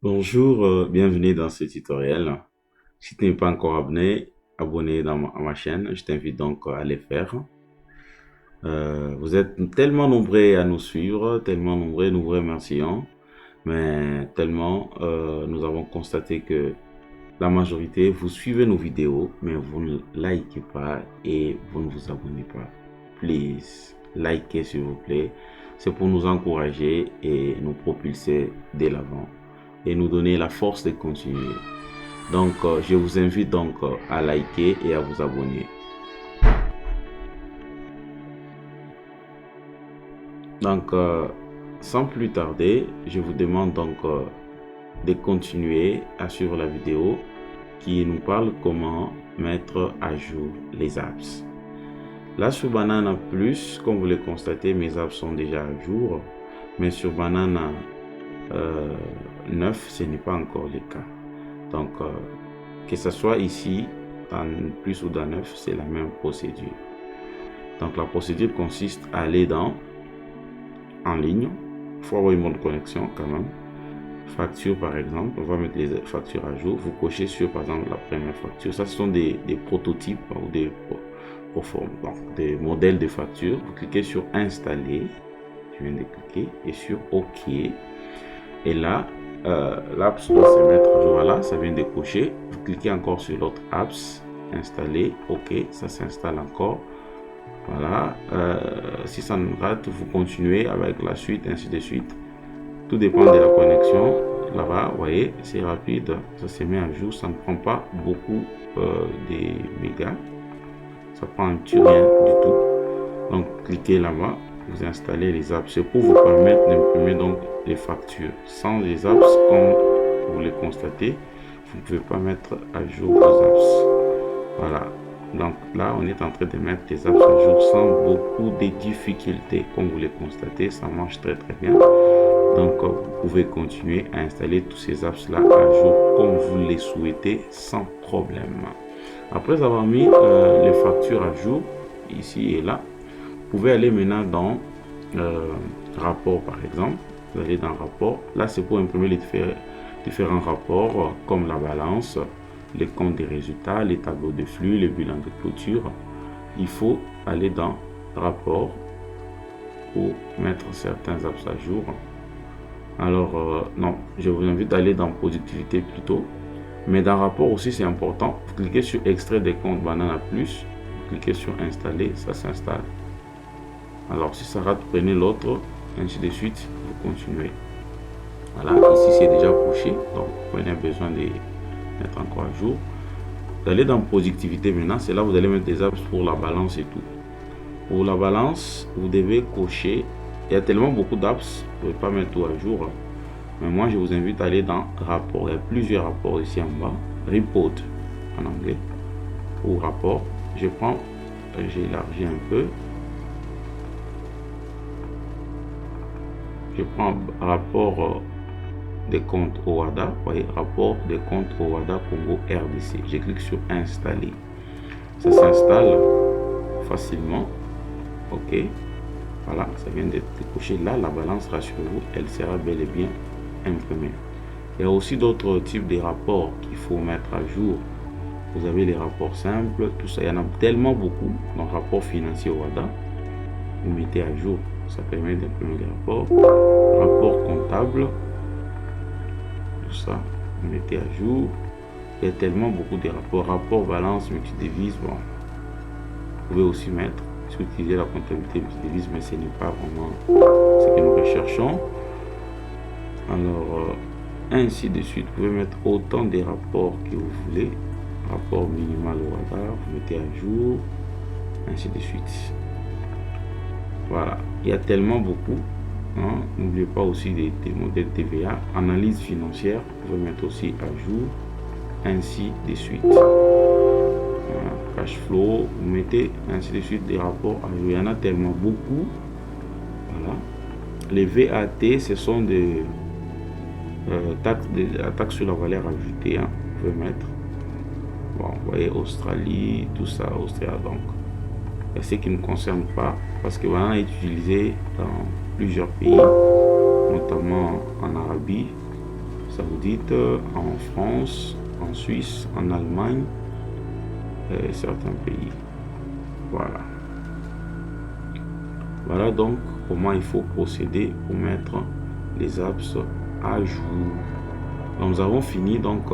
Bonjour, bienvenue dans ce tutoriel. Si tu n'es pas encore abonné à ma chaîne, je t'invite donc à le faire. Vous êtes tellement nombreux à nous suivre, tellement nombreux, nous vous remercions, mais tellement nous avons constaté que la majorité, vous suivez nos vidéos, mais vous ne likez pas et vous ne vous abonnez pas. Please, likez s'il vous plaît. C'est pour nous encourager et nous propulser de l'avant et nous donner la force de continuer. Donc, je vous invite donc à liker et à vous abonner. Donc, sans plus tarder, je vous demande donc de continuer à suivre la vidéo qui nous parle comment mettre à jour les apps. Là, sur Banana Plus, comme vous le constatez, mes apps sont déjà à jour, mais sur Banana 9, ce n'est pas encore le cas. Donc, que ce soit ici, dans Plus ou dans 9, c'est la même procédure. Donc, la procédure consiste à aller dans En ligne. Il faut avoir une bonne connexion quand même. Facture, par exemple, on va mettre les factures à jour. Vous cochez sur, par exemple, la première facture. Ça, ce sont des prototypes ou des modèles de factures. Vous cliquez sur Installer. Je viens de cliquer et sur OK. Et là, l'apps doit se mettre à jour. Voilà, ça vient de cocher. Vous cliquez encore sur l'autre apps, installer, OK, ça s'installe encore. Voilà, si ça ne rate, vous continuez avec la suite, ainsi de suite. Tout dépend de la connexion. Là-bas, vous voyez, c'est rapide, ça se met à jour, ça ne prend pas beaucoup de mégas. Ça prend un petit rien du tout. Donc, cliquez là-bas, vous installez les apps. C'est pour vous permettre d'imprimer donc les factures. Sans les apps, comme vous le constatez, vous ne pouvez pas mettre à jour vos apps. Voilà. Donc là, on est en train de mettre les apps à jour sans beaucoup de difficultés. Comme vous le constatez, ça marche très bien. Donc, vous pouvez continuer à installer tous ces apps-là à jour comme vous les souhaitez sans problème. Après avoir mis les factures à jour, ici et là, vous pouvez aller maintenant dans rapport par exemple. Vous allez dans rapport. Là, c'est pour imprimer les différents rapports comme la balance, les comptes des résultats, les tableaux de flux, les bilans de clôture. Il faut aller dans rapport pour mettre certains apps à jour. Alors, non, je vous invite à aller dans productivité plutôt. Mais dans rapport aussi, c'est important. Vous cliquez sur extrait des comptes Banana Plus. Vous cliquez sur installer, ça s'installe. Alors, si ça rate, prenez l'autre, ainsi de suite, vous continuez. Voilà, ici c'est déjà couché, donc vous n'avez besoin de mettre encore à jour. Vous allez dans productivité maintenant, c'est là où vous allez mettre des apps pour la balance et tout. Pour la balance, vous devez cocher. Il y a tellement beaucoup d'apps, vous ne pouvez pas mettre tout à jour. Mais moi, je vous invite à aller dans rapport. Il y a plusieurs rapports ici en bas. Report en anglais. Ou rapport. Je prends, j'élargis un peu. Je prends rapport des comptes OHADA. Vous voyez, rapport des comptes OHADA Congo RDC. Je clique sur installer. Ça s'installe facilement. OK. Voilà, ça vient d'être coché. Là, la balance, rassurez-vous, elle sera bel et bien imprimée. Il y a aussi d'autres types de rapports qu'il faut mettre à jour. Vous avez les rapports simples, tout ça. Il y en a tellement beaucoup. Donc, rapport financier OHADA, vous mettez à jour. Ça permet d'imprimer les rapports. Rapport comptable, tout ça, vous mettez à jour. Il y a tellement beaucoup de rapports. Rapport balance multidevise, bon, vous pouvez aussi mettre, utiliser la comptabilité multidevise, mais ce n'est pas vraiment ce que nous recherchons. Alors, ainsi de suite, vous pouvez mettre autant de rapports que vous voulez. Rapport minimal OHADA, vous mettez à jour, ainsi de suite. Voilà, il y a tellement beaucoup. Hein. N'oubliez pas aussi des modèles TVA, analyse financière, vous pouvez mettre aussi à jour, ainsi de suite. Voilà. Cash flow, vous mettez ainsi de suite des rapports à jour. Il y en a tellement beaucoup. Voilà. Les VAT, ce sont des taxes sur la valeur ajoutée. Hein. Vous pouvez mettre. Bon, vous voyez Australie, tout ça, Australie donc. Et ce qui ne concerne pas, parce que Banana est utilisé dans plusieurs pays, notamment en Arabie Saoudite, en France, en Suisse, en Allemagne et certains pays. Voilà. Voilà donc comment il faut procéder pour mettre les apps à jour. Donc, nous avons fini donc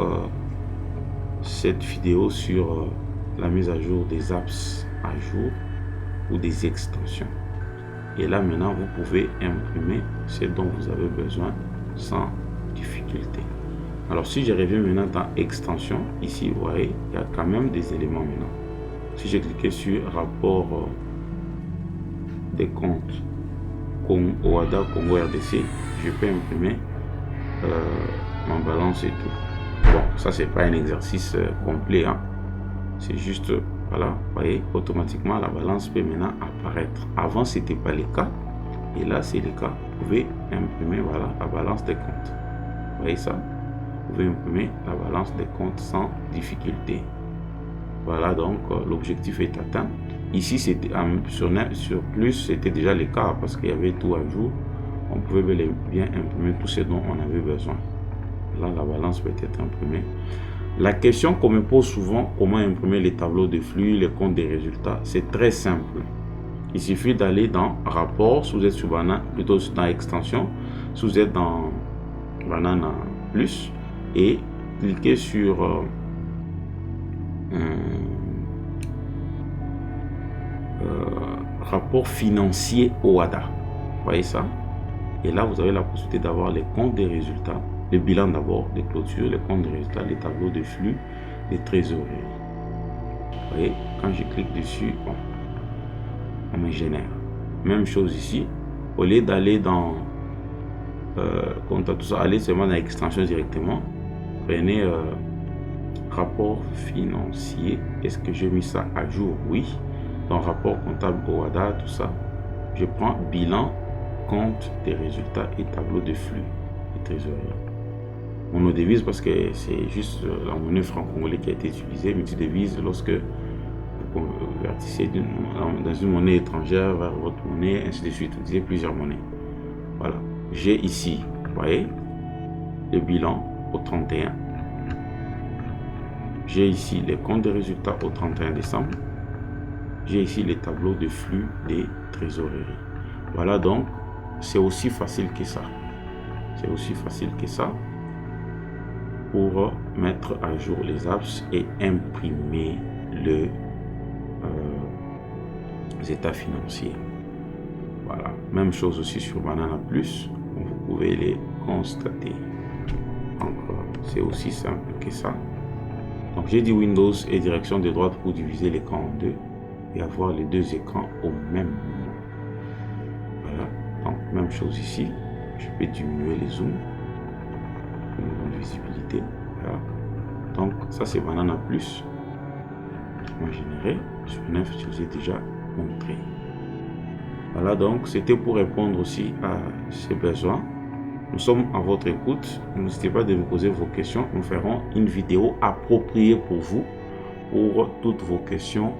cette vidéo sur la mise à jour des apps à jour ou des extensions. Et là maintenant vous pouvez imprimer ce dont vous avez besoin sans difficulté. Alors si je reviens maintenant dans extension, ici vous voyez il y a quand même des éléments maintenant. Si j'ai cliqué sur rapport des comptes OHADA Congo RDC, je peux imprimer ma balance et tout. Bon, ça c'est pas un exercice complet, hein. C'est juste, voilà, vous voyez, automatiquement la balance peut maintenant apparaître. Avant c'était pas le cas, et là c'est le cas. Vous pouvez imprimer, voilà, la balance des comptes. Vous voyez ça? Vous pouvez imprimer la balance des comptes sans difficulté. Voilà, donc l'objectif est atteint. Ici c'était sur plus, c'était déjà le cas parce qu'il y avait tout à jour. On pouvait bien imprimer tout ce dont on avait besoin. Là la balance peut être imprimée. La question qu'on me pose souvent, comment imprimer les tableaux de flux, les comptes des résultats, c'est très simple. Il suffit d'aller dans rapport, si vous êtes sur Banana, plutôt dans extension, si vous êtes dans Banana Plus, et cliquez sur rapport financier OHADA. Vous voyez ça? Et là, vous avez la possibilité d'avoir les comptes des résultats, le bilan d'abord, les clôtures, les comptes des résultats, les tableaux de flux, les trésoreries. Vous voyez, quand je clique dessus, bon, on me génère. Même chose ici. Au lieu d'aller dans compte tout ça, allez seulement dans l'extension directement. Prenez rapport financier. Est-ce que j'ai mis ça à jour? Oui. Dans rapport comptable OHADA, tout ça. Je prends bilan, compte des résultats et tableau de flux et trésorerie. Monodevise parce que c'est juste la monnaie franc-congolais qui a été utilisée. Multidevise lorsque vous convertissez dans une monnaie étrangère vers votre monnaie, ainsi de suite. Vous utilisez plusieurs monnaies. Voilà. J'ai ici, vous voyez, le bilan au 31. J'ai ici les comptes de résultats au 31 décembre. J'ai ici les tableaux de flux des trésoreries. Voilà, donc c'est aussi facile que ça. C'est aussi facile que ça pour mettre à jour les apps et imprimer les états financiers. Voilà, même chose aussi sur Banana Plus, vous pouvez les constater. Donc c'est aussi simple que ça. Donc j'ai dit Windows et direction de droite pour diviser l'écran en deux et avoir les deux écrans au même moment. Voilà, donc même chose ici. Je peux diminuer les zooms pour une bonne visibilité. Voilà. Donc ça c'est Banana Plus. Moi généré sur 9, je vous ai déjà montré. Voilà, donc c'était pour répondre aussi à ces besoins. Nous sommes à votre écoute. N'hésitez pas de nous poser vos questions. Nous ferons une vidéo appropriée pour vous, pour toutes vos questions.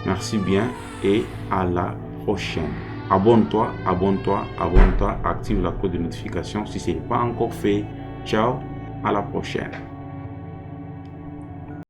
Merci bien et à la prochaine. Abonne-toi, abonne-toi, abonne-toi. Active la cloche de notification si ce n'est pas encore fait. Ciao, à la prochaine.